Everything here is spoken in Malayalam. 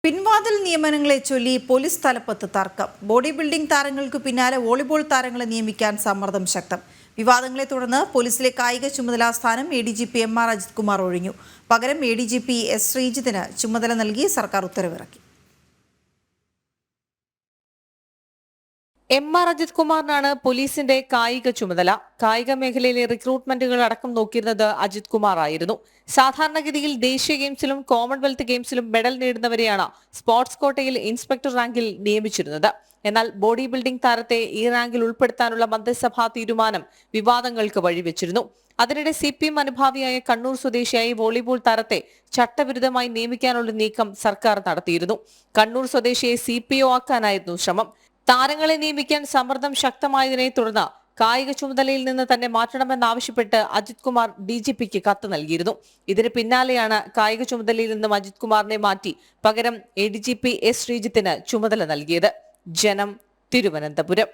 പിൻവാതിൽ നിയമനങ്ങളെ ചൊല്ലി പോലീസ് തലപ്പത്ത് തർക്കം. ബോഡി ബിൽഡിംഗ് താരങ്ങൾക്ക് പിന്നാലെ വോളിബോൾ താരങ്ങളെ നിയമിക്കാൻ സമ്മർദ്ദം ശക്തം. വിവാദങ്ങളെ തുടർന്ന് പോലീസിലെ കായിക ചുമതലാ സ്ഥാനം ADGP MR അജിത് കുമാർ ഒഴിഞ്ഞു. പകരം ADGP S ശ്രീജിത്തിന് ചുമതല നൽകി സർക്കാർ ഉത്തരവിറക്കി. MR അജിത് കുമാറിനാണ് പോലീസിന്റെ കായിക ചുമതല. കായിക മേഖലയിലെ റിക്രൂട്ട്മെന്റുകൾ അടക്കം നോക്കിയിരുന്നത് അജിത് കുമാർ ആയിരുന്നു. സാധാരണഗതിയിൽ ദേശീയ ഗെയിംസിലും കോമൺവെൽത്ത് ഗെയിംസിലും മെഡൽ നേടുന്നവരെയാണ് സ്പോർട്സ് കോട്ടയിൽ ഇൻസ്പെക്ടർ റാങ്കിൽ നിയമിച്ചിരുന്നത്. എന്നാൽ ബോഡി ബിൽഡിംഗ് താരത്തെ ഈ റാങ്കിൽ ഉൾപ്പെടുത്താനുള്ള മന്ത്രിസഭാ തീരുമാനം വിവാദങ്ങൾക്ക് വഴിവെച്ചിരുന്നു. അതിനിടെ CPM അനുഭാവിയായ കണ്ണൂർ സ്വദേശിയായി വോളിബോൾ താരത്തെ ചട്ടവിരുദ്ധമായി നിയമിക്കാനുള്ള നീക്കം സർക്കാർ നടത്തിയിരുന്നു. കണ്ണൂർ സ്വദേശിയെ CPO ആക്കാനായിരുന്നു ശ്രമം. താരങ്ങളെ നിയമിക്കാൻ സമ്മർദ്ദം ശക്തമായതിനെ തുടർന്ന് കായിക ചുമതലയിൽ നിന്ന് തന്നെ മാറ്റണമെന്നാവശ്യപ്പെട്ട് അജിത് കുമാർ DGPക്ക് കത്ത് നൽകിയിരുന്നു. ഇതിന് പിന്നാലെയാണ് കായിക ചുമതലയിൽ നിന്നും അജിത് കുമാറിനെ മാറ്റി പകരം ADGP S ശ്രീജിത്തിന് ചുമതല നൽകിയത്. ജനം, തിരുവനന്തപുരം.